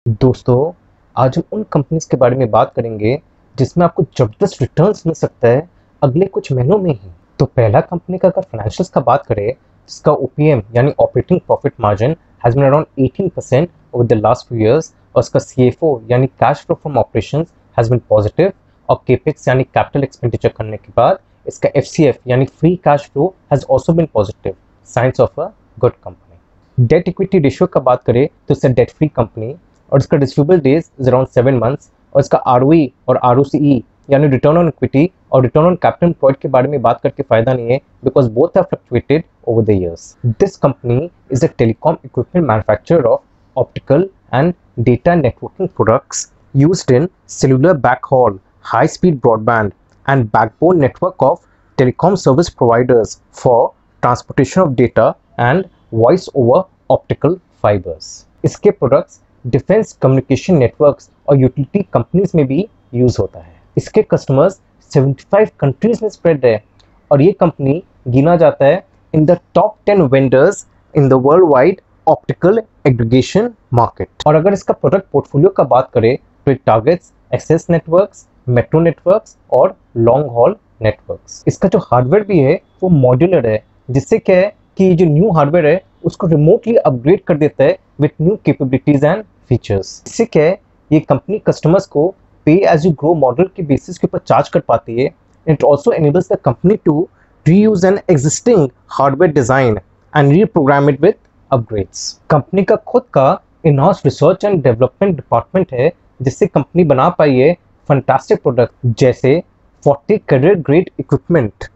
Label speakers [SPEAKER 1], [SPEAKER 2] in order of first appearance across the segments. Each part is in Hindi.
[SPEAKER 1] दोस्तों, आज हम उन कंपनीज के बारे में बात करेंगे जिसमें आपको जबरदस्त रिटर्न्स मिल सकता है अगले कुछ महीनों में ही। तो पहला कंपनी का अगर फाइनेंशियल्स का बात करें, जिसका ओपीएम यानी operating profit margin has been around 18% over the last few years, और उसका सीएफओ यानी cash flow from operations has been positive, और केपेक्स यानी कैपिटल एक्सपेंडिचर करने के बाद इसका एफसीएफ यानी free cash flow has also been positive, signs of a good company. Debt equity ratio का बात करें तो इससे डेट फ्री कंपनी, और इसका डिस्ट्रीब्यूबल डेज इज अराउंड 7 मंथ्स, और इसका आरओई और आरओसीई यानी रिटर्न ऑन इक्विटी और रिटर्न ऑन कैपिटल एम्प्लॉयड के बारे में बात करके फायदा नहीं है, because both have fluctuated over the years. This company is a telecom equipment manufacturer of optical and data networking products used in cellular backhaul, high speed broadband and backbone network of telecom service providers for transportation of data and voice over optical fibers। इसके प्रोडक्ट्स डिफेंस कम्युनिकेशन नेटवर्क्स और यूटिलिटी कंपनीज में भी यूज होता है। इसके कस्टमर्स 75 कंट्रीज में स्प्रेड है, और ये कंपनी गिना जाता है in the top 10 vendors in the world wide optical aggregation market. और अगर इसका प्रोडक्ट पोर्टफोलियो का बात करें तो it targets access networks, metro networks और लॉन्ग हॉल नेटवर्क्स। इसका जो हार्डवेयर भी है वो मॉड्यूलर है, जिससे क्या है कि जो न्यू हार्डवेयर है उसको रिमोटली अपग्रेड कर देता है with new capabilities and features. इससे क्या है, ये कंपनी कस्टमर्स को pay as you grow model के बेसिस के ऊपर चार्ज कर पाती है। It also enables the company to reuse an existing hardware design and reprogram it with upgrades. Company का खुद का in house research and development department है, जिससे कंपनी बना पाई है फंटास्टिक प्रोडक्ट जैसे 40 career grade equipment,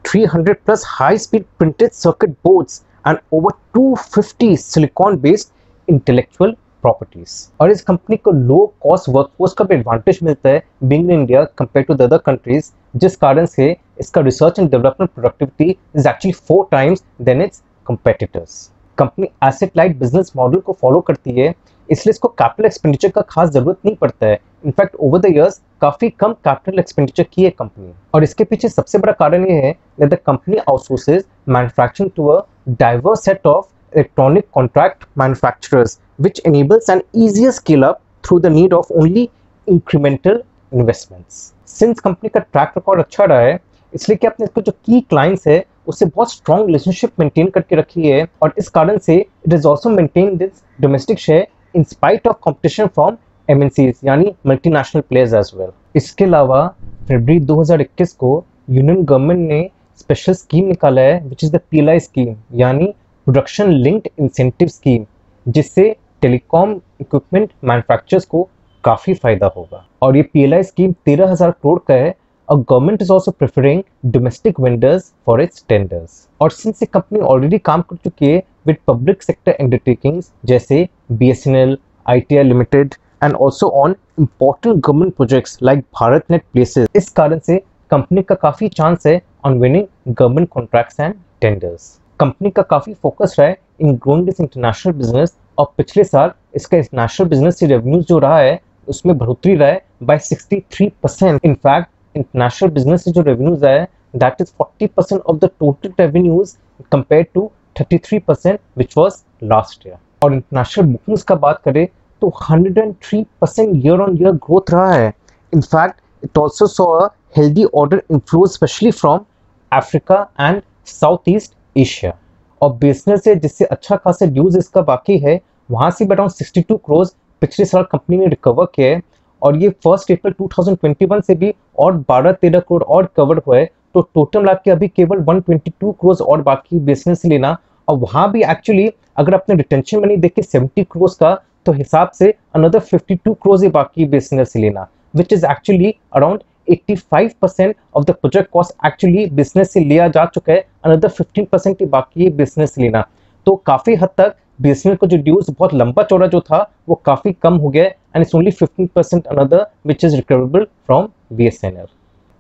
[SPEAKER 1] 300 plus high speed printed circuit boards and over 250 silicon based intellectual properties। और इस कंपनी को लो कॉस्ट वर्कफोर्स का भी एडवांटेज मिलता है being in India compare to the other countries, जिस कारण से इसका research and development productivity is actually 4 times than its competitors. Company asset light business model को फॉलो करती है, इसलिए इसको कैपिटल एक्सपेंडिचर का खास जरूरत नहीं पड़ता है। इनफैक्ट ओवर द इयर्स काफी कम कैपिटल एक्सपेंडिचर की है कंपनी, और इसके पीछे सबसे बड़ा कारण ये है that the company outsources manufacturing to a diverse set of electronic contract manufacturers which enables an easier scale up through the need of only incremental investments। Since company का ट्रैक रिकॉर्ड अच्छा रहा है, इसलिए कि अपने इसको जो की क्लाइंट्स है उससे बहुत स्ट्रॉन्ग रिलेशनशिप मेंटेन करके रखी है, और इस कारण से it is also maintain this domestic share in spite of competition from MNCs यानी मल्टीनेशनल प्लेयर्स एज वेल। इसके अलावा फरवरी 2021 को यूनियन गवर्नमेंट ने स्पेशल स्कीम निकाला है which is the PLI scheme यानी प्रोडक्शन लिंक्ड इंसेंटिव स्कीम, जिससे टेलीकॉम इक्विपमेंट मैन्युफैक्चरर्स को काफी फायदा होगा। और ये PLI स्कीम 13,000 करोड़ का है, और government is also preferring domestic vendors for its tenders. और सिंस ये कंपनी ऑलरेडी काम कर चुकी है विद पब्लिक सेक्टर अंडरटेकिंग्स जैसे BSNL, ITI limited and also on important government projects like BharatNet places, इस कारण से कंपनी का काफी चांस है on winning government contracts and tenders। Company का काफी फोकस रहा है इन ग्रोइंग दिस इंटरनेशनल बिजनेस, और पिछले साल इसका इंटरनेशनल बिजनेस से रेवेन्यूज जो रहा है उसमें बढ़ोतरी रहा है बाय 63%। इनफैक्ट इंटरनेशनल बिजनेस से जो रेवेन्यूज आया है that is 40% of the total revenues compare to 33% which was last year. और इंटरनेशनल बुकिंग्स का बात करें तो 103% ईयर ऑन ईयर ग्रोथ रहा है। In fact it also saw a healthy order inflow specially from Africa and south east Asia. और बिजनेस से जिससे अच्छा खासा ड्यूज इसका बाकी है, वहां से अराउंड 62 करोड़ पिछले साल कंपनी ने रिकवर किया है, और ये 1 अप्रैल 2021 से भी और 12-13 करोड़ और कवर हुआ है, तो टोटल मिला के अभी केवल 122 करोड़ और बाकी बिजनेस से लेना। और वहां भी एक्चुअली अगर अपने रिटेंशन मनी देखे 70 करोड़ का, तो हिसाब से अनदर 52 करोड़ ही बाकी बिजनेस से लेना, which is actually around 85% of the project cost actually business से लिया जा चुका है, अनदर 15% ही बाकी बिजनेस से लेना। तो काफी हद तक बिजनेस को जो ड्यूज बहुत लंबा चौड़ा जो था वो काफी कम हो गया, and it's only 15% another which is recoverable from BSNL।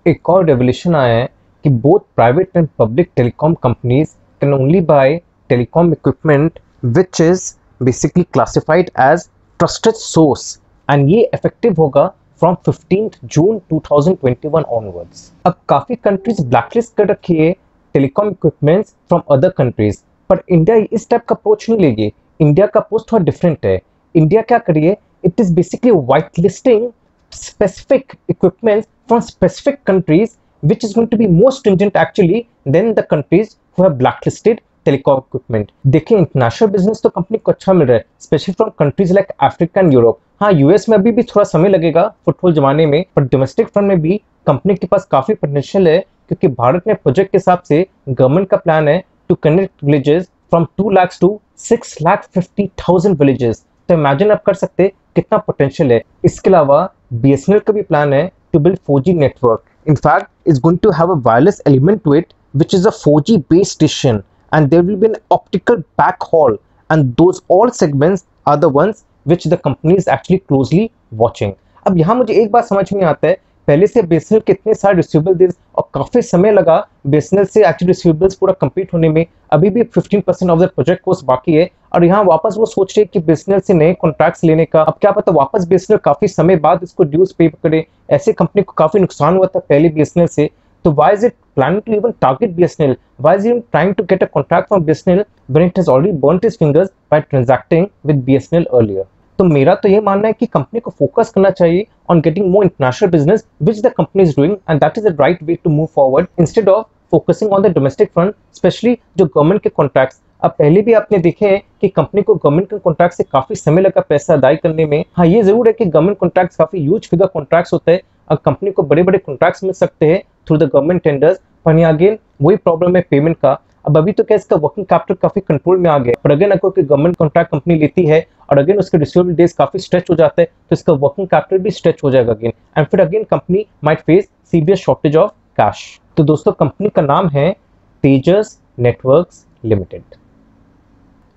[SPEAKER 1] एक और रेवोल्यूशन आया है कि both private and public telecom companies can only buy telecom equipment which is basically classified as trusted source, and ये इफेक्टिव होगा फ्रॉम 15 जून 2021 ऑनवर्ड्स। अब काफी कंट्रीज ब्लैकलिस्ट कर रखी है telecom equipments from other countries, पर इंडिया इस टाइप का अप्रोच नहीं लेगी। इंडिया का अप्रोच थोड़ा डिफरेंट है। इंडिया क्या करिए, it is basically whitelisting specific equipments from specific countries, which is going to be more stringent actually than the countries who have blacklisted telecom equipment. देखिए इंटरनेशनल बिजनेस तो कंपनी को अच्छा मिल रहा है, specially from countries like Africa and Europe. हाँ, यूएस में अभी भी थोड़ा समय लगेगा फुटफॉल जमाने में, पर डोमेस्टिक फ्रंट में भी कंपनी के पास काफी पोटेंशियल है, क्योंकि भारत में प्रोजेक्ट के हिसाब से गवर्नमेंट का प्लान है to connect villages from 2 lakhs to 6,50,000 villages. तो इमेजिन आप कर सकते कितना पोटेंशियल है। इसके अलावा बीएसएनएल का भी प्लान है to build 4G network. In fact, it's going to have a wireless element to it, which is a 4G base station, and there will be an optical backhaul, and those all segments are the ones which the company is actually closely watching. अब यहाँ मुझे एक बात समझ में आता है, पहले से बीएसएनएल कितने सारे रिसीवेबल दिस और काफी समय लगा बीएसएनएल से एक्चुअली रिसीवेबल्स पूरा कंप्लीट होने में, अभी भी 15% ऑफ द प्रोजेक्ट कोस्ट बाकी है, और यहाँ वापस वो सोच रहे हैं कि बीएसएनएल से नए कॉन्ट्रैक्ट्स लेने का। अब क्या पता वापस बीएसएनएल काफी समय बाद इसको ड्यूज पे करे, ऐसे कंपनी को काफी नुकसान हुआ था पहले बीएसएनएल से। तो why is it planning to even target BSNL? Why is it even trying to get a contract from BSNL when it has already burnt its fingers by transacting with BSNL earlier? तो मेरा तो ये मानना है कि कंपनी को फोकस करना चाहिए on getting more international business, which the company is doing, and that is the right way to move forward instead of focusing on the domestic front, especially जो गवर्नमेंट के कॉन्ट्रैक्ट्स। अब पहले भी आपने देखे हैं कि कंपनी को गवर्नमेंट के कॉन्ट्रैक्ट से काफी समय लगा पैसा अदाई करने में। हाँ, ये जरूर है कि गवर्नमेंट कॉन्ट्रैक्ट्स काफी ह्यूज फिगर कॉन्ट्रैक्ट्स होते हैं और कंपनी को बड़े बड़े कॉन्ट्रैक्ट्स मिल सकते हैं थ्रू द गवर्नमेंट टेंडर्स, पर यहाँ अगेन वही प्रॉब्लम है पेमेंट का। अब अभी तो क्या इसका वर्किंग कैपिटल काफी कंट्रोल में आ गया, पर अगेन अगर कोई गवर्नमेंट कॉन्ट्रैक्ट कंपनी लेती है और अगेन उसके रिसीवेबल डेज काफी स्ट्रेच हो जाते हैं, तो इसका वर्किंग कैपिटल भी स्ट्रेच हो जाएगा अगेन, एंड फिर again company might face severe shortage of cash. तो दोस्तों कंपनी का नाम है तेजस नेटवर्क्स लिमिटेड।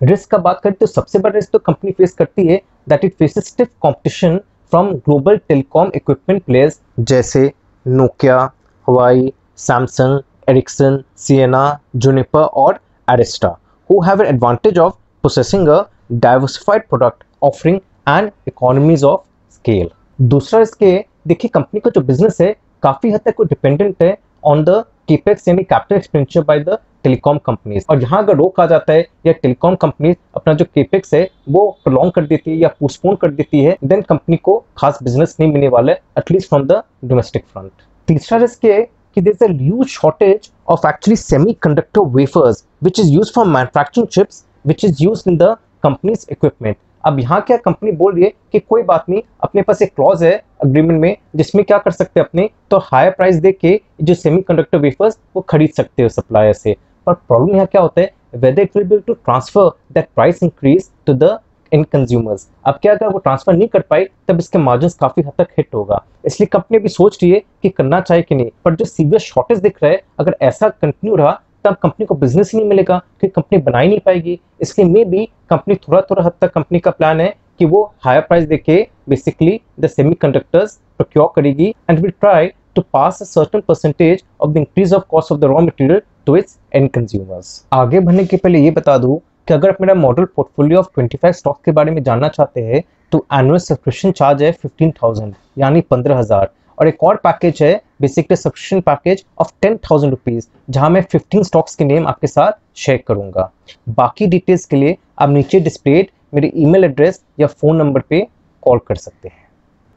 [SPEAKER 1] रिस्क का बात करें तो सबसे बड़ा रिस्क तो कंपनी फेस करती है that it faces stiff competition from global telecom equipment players जैसे Nokia, Huawei, Samsung, Ericsson, Ciena, Juniper और Arista, who have an advantage of possessing a diversified product offering and economies of scale. दूसरा रिस्क है, देखिए कंपनी का जो बिजनेस है काफी हद तक डिपेंडेंट है ऑन द केपेक्स यानी capital expenditure by the telecom companies, और यहाँ अगर रोक आ जाता है या टेलीकॉम कंपनीज अपना जो केपेक्स है वो प्रोलॉन्ग कर देती है या पोस्टपोन कर देती है, देन कंपनी को खास बिजनेस नहीं मिलने वाला है at least from the domestic front. तीसरा रिस्क है कि there is a huge shortage of actually semiconductor wafers which is used for manufacturing chips which is used in the company's equipment. अब यहाँ क्या कंपनी बोल रही है कि कोई बात नहीं, अपने पास एक क्लॉज है अग्रीमेंट में जिसमें क्या कर सकते हैं अपने तो हायर प्राइस दे के जो सेमीकंडक्टर वेफर्स वो खरीद सकते हो सप्लायर से। पर प्रॉब्लम यहाँ क्या होता है, whether it will be able to transfer that price increase to the end consumers। अब क्या अगर वो ट्रांसफर नहीं कर पाए तब इसके मार्जिन काफी हद तक हिट होगा, इसलिए कंपनी भी सोच रही है कि करना चाहिए कि नहीं। पर जो सीवियर शॉर्टेज दिख रहा है अगर ऐसा कंटिन्यू रहा तब कंपनी को बिजनेस ही नहीं मिलेगा क्योंकि कंपनी बना ही नहीं पाएगी। इसलिए मे भी कंपनी थोड़ा थोड़ा हद तक कंपनी का प्लान है कि वो हायर प्राइस देके बेसिकली द सेमीकंडक्टर्स प्रोक्योर करेगी and will try to pass a certain percentage of the increase of cost of the raw material to its end consumers. आगे बढ़ने के पहले ये बता दूं कि अगर आप मेरा मॉडल पोर्टफोलियो ऑफ 25 स्टॉक के बारे में जानना चाहते हैं तो एनुअल सब्सक्रिप्शन चार्ज है 15,000 यानी 15,000, और एक और पैकेज है basically subscription package of 10,000 rupees जहां मैं 15 स्टॉक्स के नेम आपके साथ शेयर करूंगा। बाकी डिटेल्स के लिए आप नीचे डिस्प्लेड मेरे ईमेल एड्रेस या फोन नंबर पे कॉल कर सकते हैं।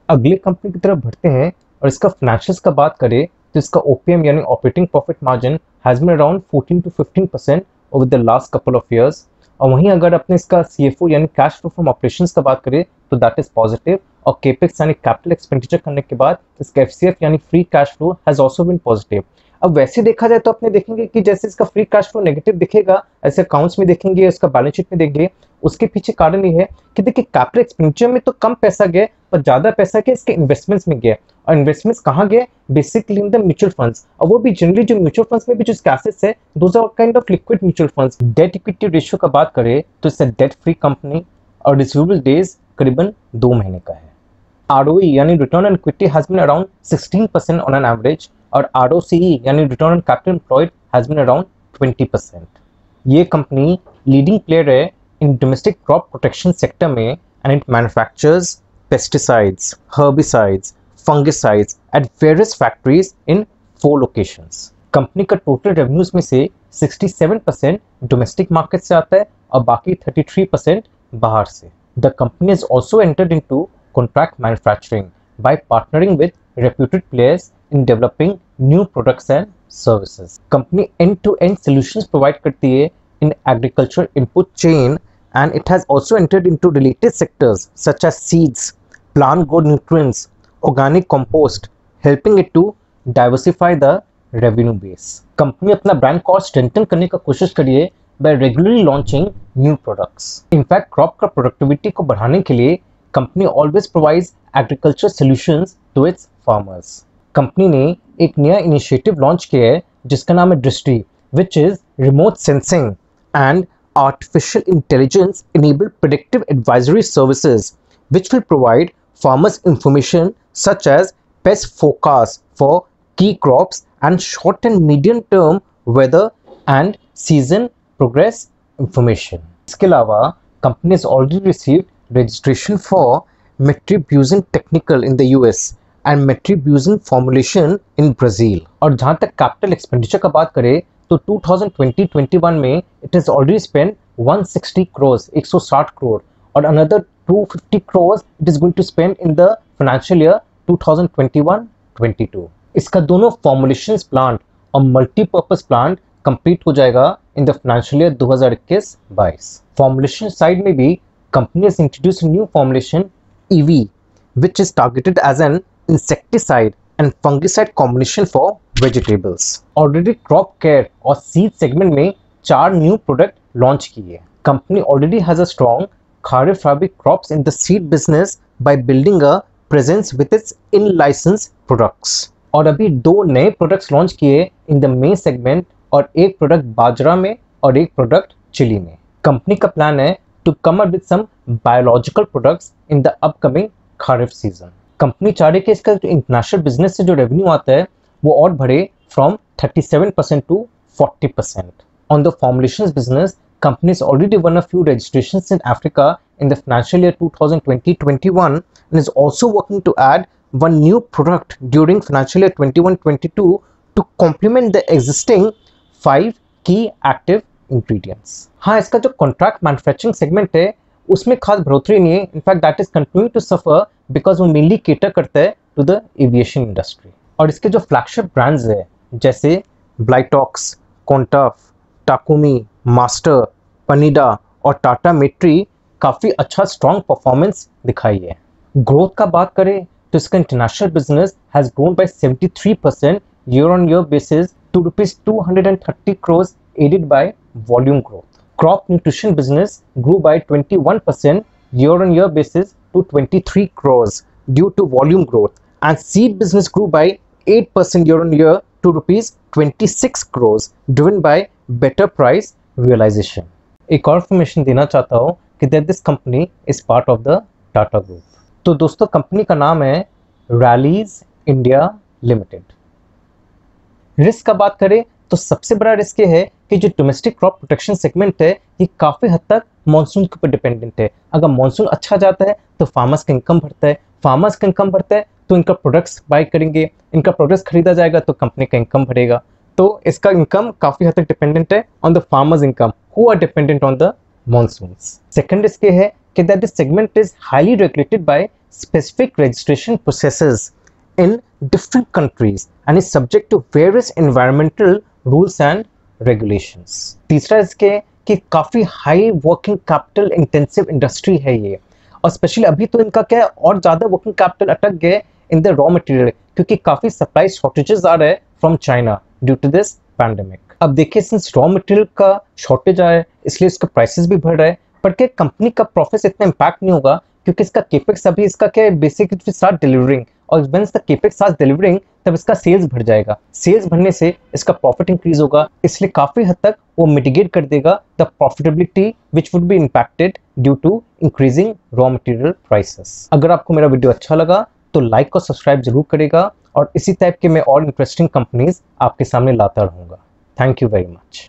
[SPEAKER 1] अगले कंपनी की तरफ बढ़ते हैं और इसका फाइनेंशियल्स का बात करें तो इसका ओपीएम यानी operating profit margin has been around 14 to 15% over the last couple of years. और वहीं अगर अपने इसका सीएफओ यानी कैश फ्लो फ्रॉम ऑपरेशंस का बात करें तो दैट इज पॉजिटिव, और केपेक्स यानी कैपिटल एक्सपेंडिचर करने के बाद इसका एफसीएफ यानी free cash flow has also been positive. अब वैसे देखा जाए तो अपने देखेंगे कि जैसे इसका फ्री कैश फ्लो नेगेटिव दिखेगा ऐसे अकाउंट्स में देखेंगे, इसका बैलेंस शीट में देखेंगे, उसके पीछे कारण ये है कि देखिए कैपिटल एक्सपेंडिचर में तो कम पैसा गया पर ज्यादा पैसा क्या इसके इन्वेस्टमेंट्स में गया, और इन्वेस्टमेंट्स कहाँ गए basically in the mutual funds, और वो भी जनरली जो म्यूचुअल फंड्स में भी जो एसेट्स है those are kind of liquid mutual funds. Debt equity ratio का बात करें तो इससे डेट फ्री कंपनी और रिसीवेबल डेज करीबन 2 महीने का है। ROE यानी return on equity has been around 16% on an average, और ROCE यानी return on capital employed has been around 20%। ये कंपनी लीडिंग प्लेयर है in domestic crop protection sector में and it manufactures pesticides, herbicides, fungicides at various factories in 4 locations. Company का टोटल रेवेन्यूज में से 67% डोमेस्टिक मार्केट से आता है और बाकी 33% बाहर से। The company has also entered into contract manufacturing by partnering with reputed players in developing new products and services. Company end-to-end solutions provide करती है in agriculture input chain, and it has also entered into related sectors such as seeds, plant growth nutrients, organic compost, helping it to diversify the revenue base. Company अपना brand को strengthen करने का कोशिश करिए by regularly launching new products. In fact, crop का productivity को बढ़ाने के लिए company always provides agriculture solutions to its farmers. Company ने एक नया initiative launch किया है जिसका नाम है दृष्टि, which is remote sensing and artificial intelligence enabled predictive advisory services which will provide farmers information such as pest forecast for key crops and short and medium term weather and season progress information. इसके अलावा company has already received registration for metribuzin technical in the US and metribuzin formulation in Brazil. और जहाँ तक capital expenditure का बात करें तो 2020-21 में it has already spent 160 crores 160 crore और another 250 crores it is going to spend in the financial year 2021-22. इसका दोनों formulations plant और multi-purpose plant कंप्लीट हो जाएगा in the financial year 2021-22. Formulation side में भी company has introduced a new formulation EV which is targeted as an insecticide and fungicide combination for vegetables. Already crop care और seed segment में 4 new product launch किए. Company already has a strong Kharif Rabi crops in the seed business by building a presence with its in-license products. और अभी 2 नए products launch किए in the maize segment और एक प्रोडक्ट बाजरा में और एक प्रोडक्ट चिली में. कंपनी का प्लान है to come up with some biological products in the upcoming kharif season. Company चाह रही है कि इसका जो इंटरनेशनल बिजनेस से जो रेवेन्यू आता है वो और बढ़े from 37% to 40%. On the formulations business, company has already won a few registrations in Africa in the financial year 2020-21 and is also working to add one new product during financial year 21-22 to complement the existing 5 key active ingredients. हाँ, इसका जो कॉन्ट्रैक्ट मैन्युफैक्चरिंग सेगमेंट है उसमें खास बढ़ोतरी नहीं है. In fact that is continuing to suffer because वो मेनली केटर करता है टू द एविएशन इंडस्ट्री. और इसके जो फ्लैगशिप ब्रांड्स है जैसे ब्लाइटॉक्स, कॉन्टफ, टाकुमी, मास्टर, पनीडा और टाटा मेट्री काफ़ी अच्छा स्ट्रॉन्ग परफॉर्मेंस दिखाई है. ग्रोथ का बात करें तो इसका international business has grown by 73% year on year basis to rupees 230 crores aided by volume growth. Crop nutrition business grew by 21% year on year basis to 23 crores due to volume growth, and seed business grew by 8% year on year to rupees 26 crores driven by better price realization. एक और इन्फॉर्मेशन देना चाहता हूँ कि that this company is part of the Tata Group. तो दोस्तों कंपनी का नाम है रैलीज इंडिया लिमिटेड. रिस्क का बात करें तो सबसे बड़ा रिस्क ये है कि जो डोमेस्टिक क्रॉप प्रोटेक्शन सेगमेंट है ये काफ़ी हद तक मानसून के ऊपर डिपेंडेंट है. अगर मानसून अच्छा जाता है तो फार्मर्स का इनकम बढ़ता है, फार्मर्स का इनकम बढ़ता है तो इनका प्रोडक्ट्स बाय करेंगे, इनका प्रोडक्ट्स खरीदा जाएगा तो कंपनी का इनकम बढ़ेगा. तो इसका इनकम काफ़ी हद तक डिपेंडेंट है on the farmers income who are dependent on the monsoons. Second risk ये है कि that this segment is highly regulated by specific registration processes in different countries and is subject to various environmental rules and regulations. तीसरा इसके कि काफ़ी high working capital intensive industry है ये, और स्पेशली अभी तो इनका क्या है और ज़्यादा वर्किंग कैपिटल अटक गए इन द रॉ मटेरियल क्योंकि काफ़ी सप्लाई शॉर्टेजेस आ रहे हैं from China due to this pandemic. अब देखिए सिंस रॉ मटेरियल का शॉर्टेज आया है इसलिए इसका प्राइसेस भी बढ़ रहा है, पर क्या कंपनी का प्रॉफिट इतना इम्पैक्ट नहीं होगा क्योंकि इसका केपेक्स अभी इसका क्या है बेसिकली स्टार्ट डिलीवरिंग, और when the capex start delivering तब इसका सेल्स बढ़ जाएगा. सेल्स बढ़ने से इसका प्रॉफिट इंक्रीज होगा, इसलिए काफ़ी हद तक वो मिटिगेट कर देगा the profitability which would be impacted due to increasing raw material prices. अगर आपको मेरा वीडियो अच्छा लगा तो लाइक और सब्सक्राइब जरूर करेगा और इसी टाइप के मैं और इंटरेस्टिंग कंपनीज आपके सामने लाता रहूँगा. Thank you very much.